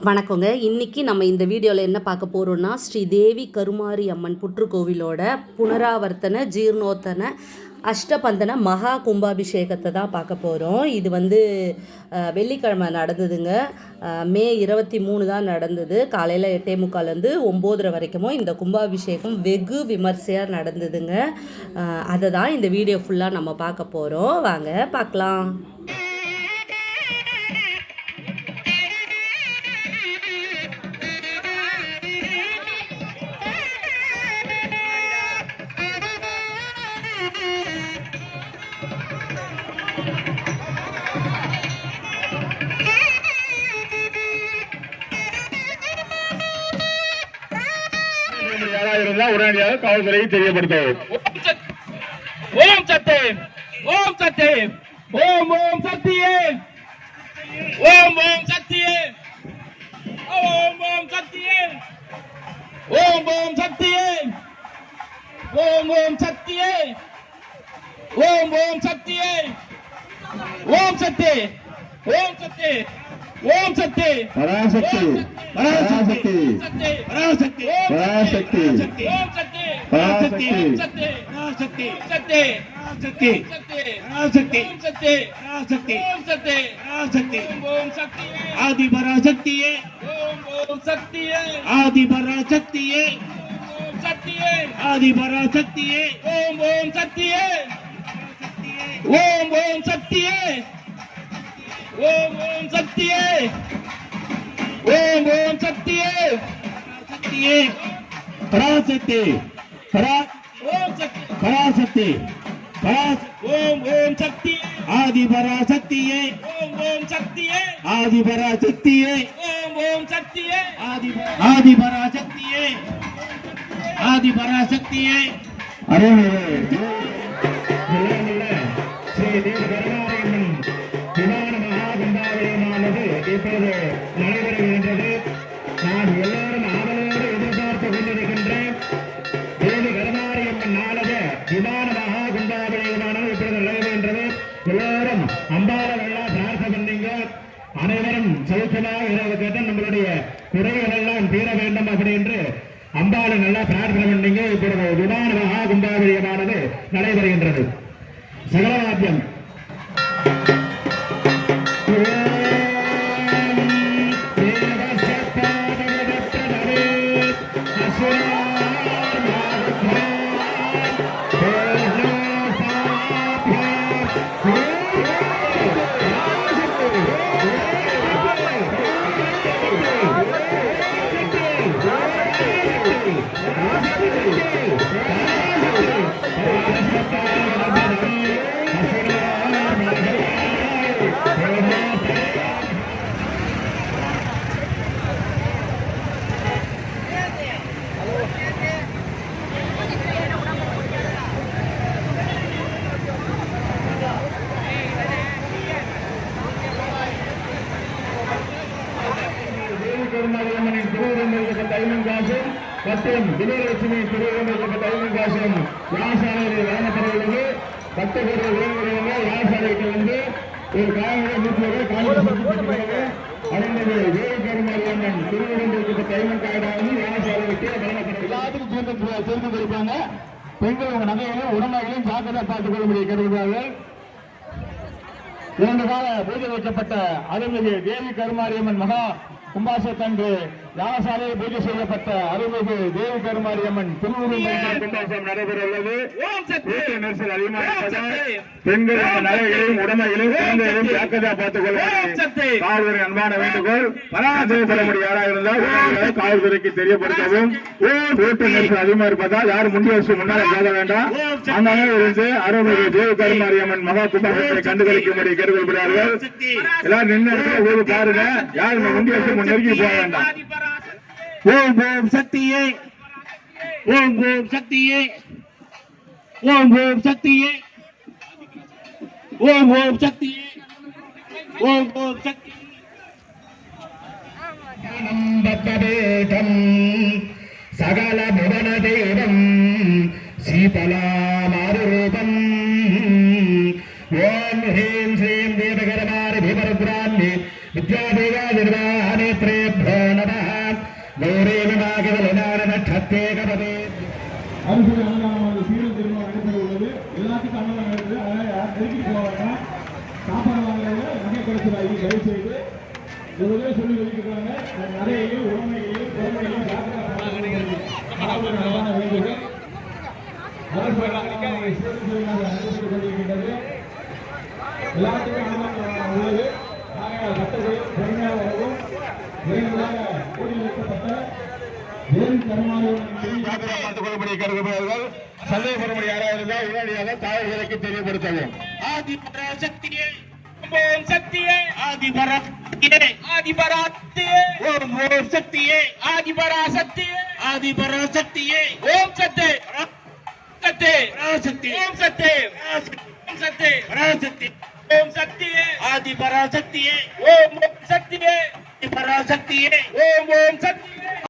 வணக்கங்க. இன்றைக்கி நம்ம இந்த வீடியோவில் என்ன பார்க்க போகிறோன்னா, ஸ்ரீ தேவி கருமாரி அம்மன் புற்றுக்கோவிலோட புனராவர்த்தன ஜீர்ணோத்தன அஷ்டபந்தன மகா கும்பாபிஷேகத்தை தான் பார்க்க போகிறோம். இது வெள்ளிக்கிழமை நடந்ததுங்க. மே 23 தான் நடந்தது. காலையில் 8:45 9:30 வரைக்கும் இந்த கும்பாபிஷேகம் வெகு விமர்சையாக நடந்ததுங்க. அதை தான் இந்த வீடியோ ஃபுல்லாக நம்ம பார்க்க போகிறோம். வாங்க பார்க்கலாம். உடனடியாக காவல்துறையை தெரியப்படுத்தவும். ஓம் சக்தி, ஓம் சக்தி, ஓம் ஓம் சக்தியே, ஓம் ஓம் சக்தியே, ஓம் ஓம் சக்தியே, ஓம் ஓம் சக்தியே, ஓம் ஓம் சக்தியே, ஓம் ஓம் சக்தியே, ஓம் சக்தி, ஓம் சக்தி, ஓம் சக்தி, பராசக்தி, பராசக்தி, பராசக்தி, பராசக்தி, ஓம் சக்தி, பராசக்தி, பராசக்தி, சக்தி, சக்தி, பராசக்தி, சக்தி, பராசக்தி, ஓம் சக்தி, பராசக்தி, ஓம் சக்தி, ஆதி பராசக்தியே, ஓம் ஓம் சக்தியே, ஆதி பராசக்தியே, ஓம் சக்தியே, ஆதி பராசக்தியே, ஓம் ஓம் சக்தியே, ஓம் ஓம் சக்தியே, ஓம் ஓம் சக்தியே, ஓம் ஓம் சக்தியே, சக்தியே, பராசக்தி, ஓம் சக்தி, பராசக்தி, ஓம் ஓம் சக்தி, ஆதி பராசக்தியே, ஓம் ஓம் சக்தியே, ஆதி பராசக்தியே, ஓம் ஓம் சக்தியே, ஆதி பராசக்தியே, ஆதி பராசக்தியே, அருள்மிகு ஸ்ரீ தேவி கருமாரியம்மன் விமான மகாகும்பாபிஷேகமானது இப்போது நடைபெறுகின்றது. நான் எல்லோரும் ஆவலோடு எதிர்பார்த்து கொண்டிருக்கின்றேன். தேவி கருமாரியம்மன் நாளது விமான மகாகும்பாபிஷேகமானது இப்போது நடைபெறுகின்றது. எல்லோரும் அம்பாளை நல்லா பிரார்த்தனை பண்ணீங்க. அனைவரும் சௌக்கியமாக இருக்க நம்மளுடைய குறைகள் எல்லாம் தீர வேண்டும் அப்படி என்று அம்பாளை நல்லா பிரார்த்தனை பண்ணீங்க. இப்பொழுது விமான மகாகும்பாபிஷேகமானது நடைபெறுகின்றது. சகலவாத்தியம் கருமாரியம்மனின் திருவுருவம் தைமங்காசம் மற்றும் விஜயலட்சுமி திருவுருவம் தைமங்காசம் யாசாலையில் வழங்கப்படுகிறது. பக்தர்கள் விளங்குகிறவங்க யாசாலைக்கு வந்து ஒரு காவலை வீட்டில் காவல்துறை அதன்படி தேவி கருமாரியம்மன் திருவுருவம் தைமங்காடாவது யாசாலைக்கு வழங்கப்படுகிறது. எல்லாத்துக்கும் சேர்ந்து கொடுப்பாங்க. பெண்கள் உங்க நகைகளையும் உடமைகளையும் ஜாக்கிரதை பார்த்துக் கொள்ளும்படி கேட்கிறார்கள். 2 கால பூஜை வைக்கப்பட்ட அருள்மிகு தேவி கருமாரியம்மன் மகா கும்பாசத்தன்று யாகசாலையை பூஜை செய்யப்பட்ட அருள்மிகு தேவி கருமாரியம்மன் திருவுருவம் கும்பாசம் நடைபெற உள்ளது. நெரிசல் அதிகமாக பெண்கள் நகைகளையும் உடமைகளையும் குழந்தைகளையும் ஜாக்கிரதா பார்த்துக் கொள்ளும் காவல்துறை அன்பான வேண்டுகோள். பராமரிக்கப்படக்கூடிய யாராக இருந்தால் காவல்துறைக்கு தெரியப்படுத்தவும். நெரிசல் அதிகமாக இருப்பதால் யாரும் முன்னால போக வேண்டாம். அங்கே இருந்து அருள்மிகு தேவி கருமாரியம்மன் மகா கும்பாசத்தை கண்டுகளிக்கும்படி கேட்டுக்கொள்கிறார்கள். எல்லாரும் நின்று பாருங்க. யாரும் முன்னியரசு நெருங்கி போக வேண்டாம். ஓம் ஓம் சக்தியே, ஓம் ஓம் சக்தியே, ஓம் ஓம் சக்தியே, ஓம் ஓம் சக்தியே, ஓம் ஓம் சக்தி சகல புவன தேவம் சீதலா மாருரூபம் ஓம் ஹ்ரீம் ஸ்ரீம் தேவகரமாரி பீமருத்ராமி வித்யாதேவா நிர்வாணேத்ரேभ्यो அறுசுவை அன்னதானமானது சீரும் திரும்ப நடைபெற உள்ளது. எல்லாத்துக்கும் அன்னதானம் இருக்குது. அதனால யாரும் நெருக்கி போவாங்க. சாப்பாடு வாங்குறவங்க நகை குறைச்சலாகி தயவு செய்து இவங்களே சொல்லி வைக்கிறாங்க. நகையையும் உடமையையும் குழந்தையையும் வேண்டுகோள் அரசு கொண்டிருக்கின்றது. எல்லாத்துக்கும் அன்னதானம் உள்ளது. ஆகையால் சட்டத்தில் பொறுமையாக வரவும் விரைவாக கூடி வைக்கப்பட்ட தேவி கருமாரியம்மன் கருதுபவர்கள் சந்தேகப்படும்படி யாராக இருந்தால் உடனடியாக தாயர்களுக்கு தெரியப்படுத்தவும். ஆதிபராசக்தியே ஓம் சக்தியே ஆதிபராசக்தியே ஆதிபராசக்தியே ஓம் ஓம் சக்தியே ஆதிபராசக்தியே ஆதிபராசக்தியே ஓம் சக்தி சக்தி பராசக்தி ஓம் சக்தி ஓம் சக்தி பராசக்தி ஓம் சக்தியே ஆதிபராசக்தியே ஓம் ஓம் சக்தியே பராசக்தியே ஓம் ஓம் சக்தி